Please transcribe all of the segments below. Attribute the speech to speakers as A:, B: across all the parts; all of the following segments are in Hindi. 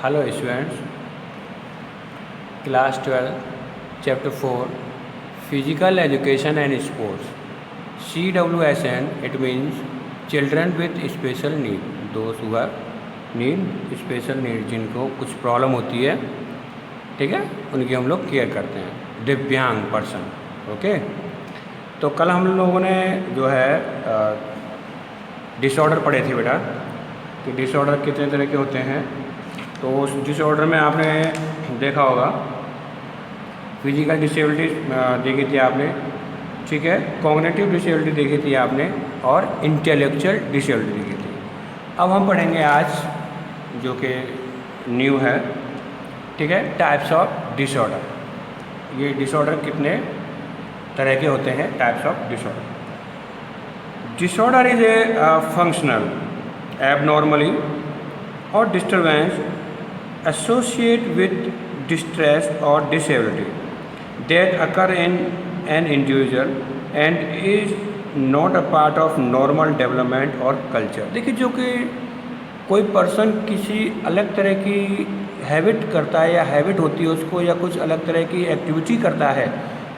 A: Hello students, class 12, chapter 4, physical education and sports. CWSN, it means children with special need, those who have need special need, जिनको कुछ प्रॉब्लम होती है, ठीक है, उनकी हम लोग केयर करते हैं, दिव्यांग पर्सन। ओके, तो कल हम लोगों ने जो है डिसऑर्डर पढ़े थे बेटा कि डिसऑर्डर कितने तरह के होते हैं। तो उस डिसऑर्डर में आपने देखा होगा फिजिकल डिसेबिलिटी देखी थी आपने, ठीक है, कॉग्निटिव डिसेबिलिटी देखी थी आपने और इंटेलेक्चुअल डिसेबिलिटी देखी थी। अब हम पढ़ेंगे आज जो कि न्यू है, ठीक है, टाइप्स ऑफ डिसऑर्डर। ये डिसऑर्डर कितने तरह के होते हैं, types of disorder. Disorder is a functional abnormally or disturbance associated with distress or disability that occur in an individual and is not a part of normal development or culture। देखिए, जो कि कोई पर्सन किसी अलग तरह की हैबिट करता है या हैबिट होती है उसको, या कुछ अलग तरह की एक्टिविटी करता है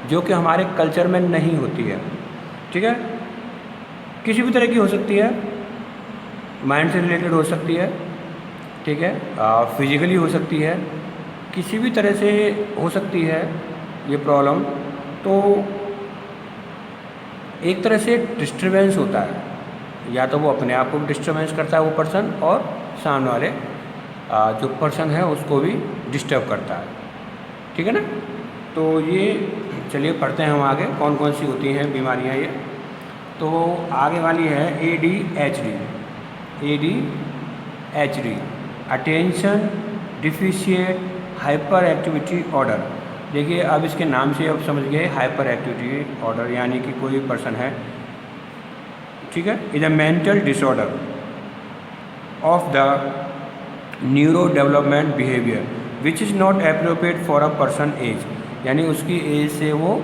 A: जो कि हमारे कल्चर में नहीं होती है, ठीक है, किसी भी तरह की हो सकती है, माइंड से रिलेटेड हो सकती है, ठीक है, फिजिकली हो सकती है, किसी भी तरह से हो सकती है ये प्रॉब्लम। तो एक तरह से डिस्टर्बेंस होता है, या तो वो अपने आप को भी डिस्टर्बेंस करता है वो पर्सन, और सामने वाले जो पर्सन है उसको भी डिस्टर्ब करता है, ठीक है ना। तो ये चलिए पढ़ते हैं हम आगे कौन कौन सी होती हैं बीमारियां ये। तो आगे वाली है ADHD। ADHD attention deficient hyper activity order. देखिए, अब इसके नाम से अब समझ गए, हाइपर एक्टिविटी ऑर्डर यानी कि कोई पर्सन है, ठीक है, is a mental disorder of the neuro development behaviour which is not appropriate for a person age, यानी उसकी एज से वो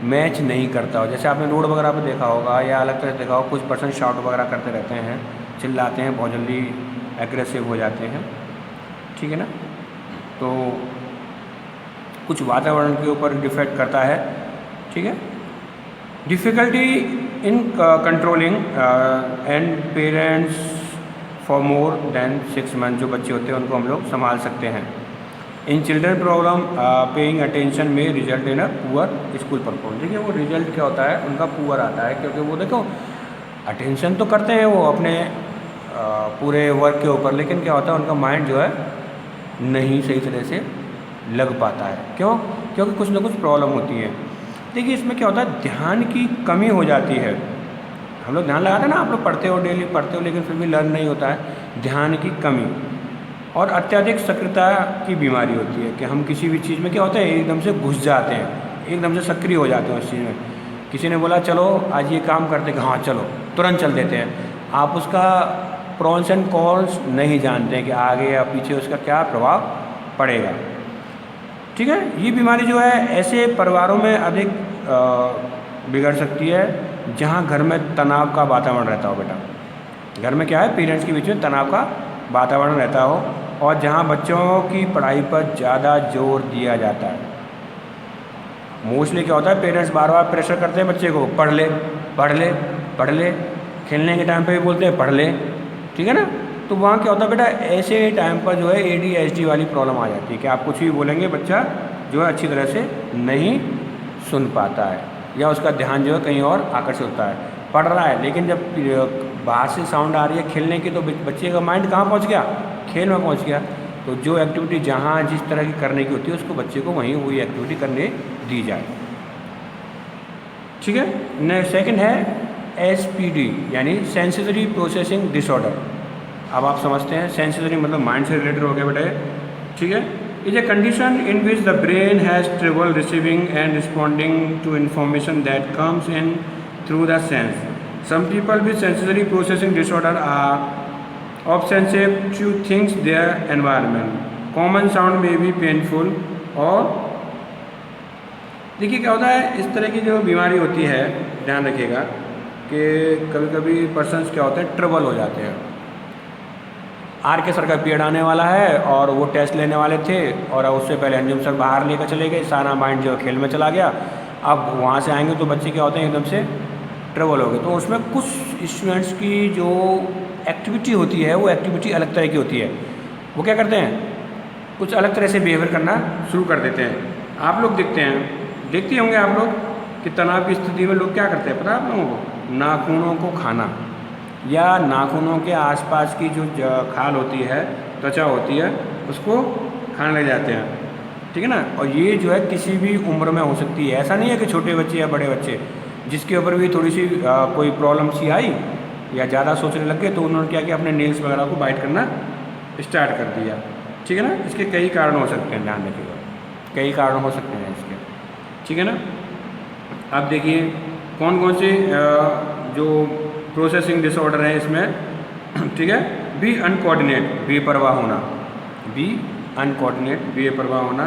A: मैच नहीं करता हो। जैसे आपने रोड वगैरह पर देखा होगा या अलग तरह देखा होगा, कुछ पर्सन शाउट वगैरह करते रहते हैं, चिल्लाते हैं, बहुत जल्दी एग्रेसिव हो जाते हैं, ठीक है ना। तो कुछ वातावरण के ऊपर डिफेक्ट करता है, ठीक है। Difficulty in controlling and parents for more than 6 month, जो बच्चे होते हैं उनको हम लोग संभाल सकते हैं। In children problem paying attention में result in a poor school performance. देखिए, वो रिजल्ट क्या होता है उनका पुअर आता है, क्योंकि वो देखो अटेंशन तो करते हैं वो अपने पूरे वर्क के ऊपर, लेकिन क्या होता है उनका माइंड जो है नहीं सही तरह से लग पाता है। क्यों? क्योंकि कुछ ना कुछ प्रॉब्लम होती है। देखिए, इसमें क्या होता है, ध्यान की कमी हो जाती है। हम लोग ध्यान लगाते हैं ना, आप लोग पढ़ते हो, डेली पढ़ते हो, लेकिन फिर भी लर्न नहीं होता है। ध्यान की कमी और अत्यधिक सक्रियता की बीमारी होती है कि हम किसी भी चीज़ में क्या होता है एकदम से घुस जाते हैं, एकदम से सक्रिय हो जाते हैं उस चीज़ में। किसी ने बोला चलो आज ये काम करते हैं, हाँ चलो, तुरंत चल देते हैं। आप उसका प्रॉन्स एंड कॉन्स नहीं जानते हैं कि आगे या पीछे उसका क्या प्रभाव पड़ेगा, ठीक है। ये बीमारी जो है ऐसे परिवारों में अधिक बिगड़ सकती है जहाँ घर में तनाव का वातावरण रहता हो। बेटा, घर में क्या है, पेरेंट्स के बीच में तनाव का वातावरण रहता हो, और जहाँ बच्चों की पढ़ाई पर ज़्यादा जोर दिया जाता है। मोस्टली क्या होता है, पेरेंट्स बार बार प्रेशर करते हैं बच्चे को, पढ़ ले पढ़ ले पढ़ ले, खेलने के टाइम पे भी बोलते हैं पढ़ ले, ठीक है ना। तो वहाँ क्या होता है बेटा, ऐसे टाइम पर जो है ADHD वाली प्रॉब्लम आ जाती है कि आप कुछ भी बोलेंगे बच्चा जो है अच्छी तरह से नहीं सुन पाता है, या उसका ध्यान जो है कहीं और आकर्षित होता है। पढ़ रहा है लेकिन जब बाहर से साउंड आ रही है खेलने की, तो बच्चे का माइंड कहाँ पहुँच गया, खेल में पहुँच गया। तो जो एक्टिविटी जहाँ जिस तरह की करने की होती है उसको बच्चे को वहीं वही एक्टिविटी करने दी जाए, ठीक है। सेकंड है SPD यानी सेंसरी प्रोसेसिंग डिसऑर्डर। अब आप समझते हैं, सेंसरी मतलब माइंड से रिलेटेड हो गया बेटे, ठीक है। Is a condition in which the brain has trouble receiving and responding to information that comes in through the sense. Some people with sensory processing disorder are off sensitive to things their environment. Common sound may be painful. और देखिए क्या होता है, इस तरह की जो बीमारी होती है, ध्यान रखिएगा कि कभी कभी पर्सन्स क्या होते हैं ट्रबल हो जाते हैं। आर के सर का पीरियड आने वाला है और वो टेस्ट लेने वाले थे और उससे पहले अंजुम सर बाहर लेकर चले गए, सारा माइंड जो खेल में चला गया। अब वहाँ से आएंगे तो बच्चे क्या होते हैं एकदम से ट्रबल हो गए। तो उसमें कुछ स्टूडेंट्स की जो एक्टिविटी होती है वो एक्टिविटी अलग तरह की होती है। वो क्या करते हैं, कुछ अलग तरह से बिहेवियर करना शुरू कर देते हैं। आप लोग देखते होंगे आप लोग कि तनाव की स्थिति में लोग क्या करते हैं पता है आप लोगों को, नाखूनों को खाना या नाखूनों के आसपास की जो खाल होती है, त्वचा होती है, उसको खाने लग जाते हैं। ठीक है ना। और ये जो है किसी भी उम्र में हो सकती है, ऐसा नहीं है कि छोटे बच्चे या बड़े बच्चे, जिसके ऊपर भी थोड़ी सी कोई प्रॉब्लम सी आई या ज़्यादा सोचने लग गए तो उन्होंने क्या किया, अपने नेल्स वगैरह को बाइट करना स्टार्ट कर दिया। ठीक है ना। इसके कई कारण हो सकते हैं, ध्यान रखिएगा, कई कारण हो सकते हैं इसके। ठीक है ना। अब देखिए कौन कौन से जो प्रोसेसिंग डिसऑर्डर है इसमें। ठीक है। बी अनकोऑर्डिनेट, बेपरवाह होना, बी अनकोऑर्डिनेट, बेपरवाह होना।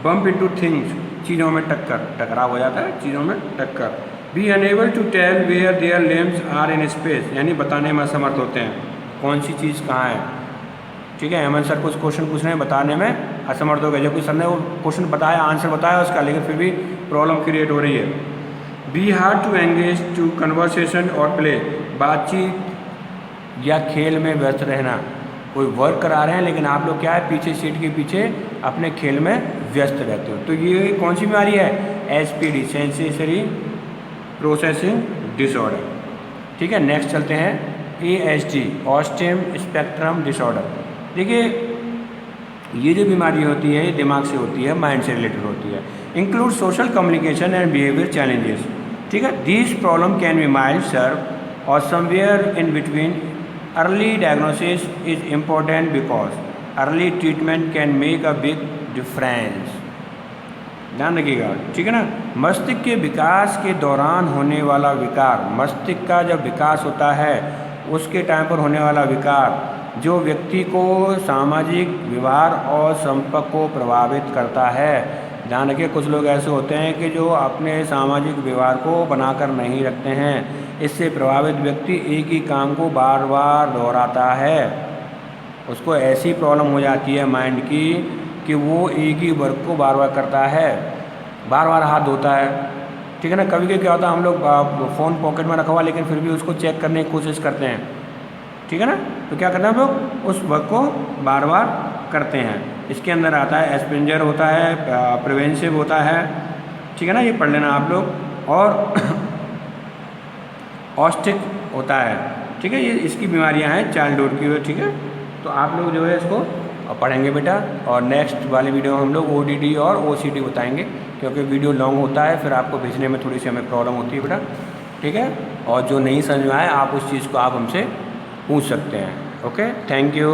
A: बम्प इनटू थिंग्स, चीज़ों में टकराव हो जाता है, चीज़ों में टक्कर। Be unable to tell where their limbs are in space, यानी बताने में असमर्थ होते हैं कौन सी चीज़ कहाँ है। ठीक है। हेमंत सर कुछ क्वेश्चन पूछ रहे हैं, बताने में असमर्थ हो गए, जबकि सर ने वो क्वेश्चन बताया, आंसर बताया उसका, लेकिन फिर भी प्रॉब्लम क्रिएट हो रही है। Be hard to engage to conversation और प्ले, बातचीत या खेल में व्यस्त रहना। कोई वर्क करा रहे हैं लेकिन आप लोग क्या है, पीछे सीट के पीछे अपने खेल में व्यस्त रहते हो। तो ये कौन सी बीमारी है, SPD, सेंसरी प्रोसेसिंग डिसऑर्डर। ठीक है। नेक्स्ट चलते हैं ASD, ऑटिज्म स्पेक्ट्रम डिसऑर्डर। देखिए ये जो बीमारी होती है ये दिमाग से होती है, माइंड से रिलेटेड होती है। Include social communication and behaviour challenges. ठीक है। This problem can be mild severe और somewhere in between. Early diagnosis is important because early treatment can make a big difference. ध्यान रखिएगा। ठीक है ना। मस्तिष्क के विकास के दौरान होने वाला विकार, मस्तिष्क का जब विकास होता है उसके टाइम पर होने वाला विकार जो व्यक्ति को सामाजिक व्यवहार और संपर्क को प्रभावित करता है। ध्यान रखिए, कुछ लोग ऐसे होते हैं कि जो अपने सामाजिक व्यवहार को बनाकर नहीं रखते हैं। इससे प्रभावित व्यक्ति एक ही काम को बार बार दोहराता है, उसको ऐसी प्रॉब्लम हो जाती है माइंड की कि वो एक ही वर्क को बार बार करता है, बार बार हाथ धोता है। ठीक है ना। कभी कभी क्या होता है, हम लोग फ़ोन पॉकेट में रखा हुआ लेकिन फिर भी उसको चेक करने की कोशिश करते हैं। ठीक है ना। तो क्या करते हैं हम लोग, उस वर्क को बार बार करते हैं। इसके अंदर आता है एस्पेंजर होता है, प्रिवेंसिव होता है। ठीक है ना, ये पढ़ लेना आप लोग। और ऑस्टिक होता है। ठीक है, ये इसकी बीमारियां हैं चाइल्डहुड की। ठीक है, तो आप लोग जो है इसको पढ़ेंगे बेटा। और नेक्स्ट वाली वीडियो में हम लोग ODD और OCD बताएंगे, क्योंकि वीडियो लॉन्ग होता है, फिर आपको भेजने में थोड़ी सी हमें प्रॉब्लम होती है बेटा। ठीक है। और जो नहीं समझ में आए आप उस चीज़ को आप हमसे पूछ सकते हैं। Okay, thank you.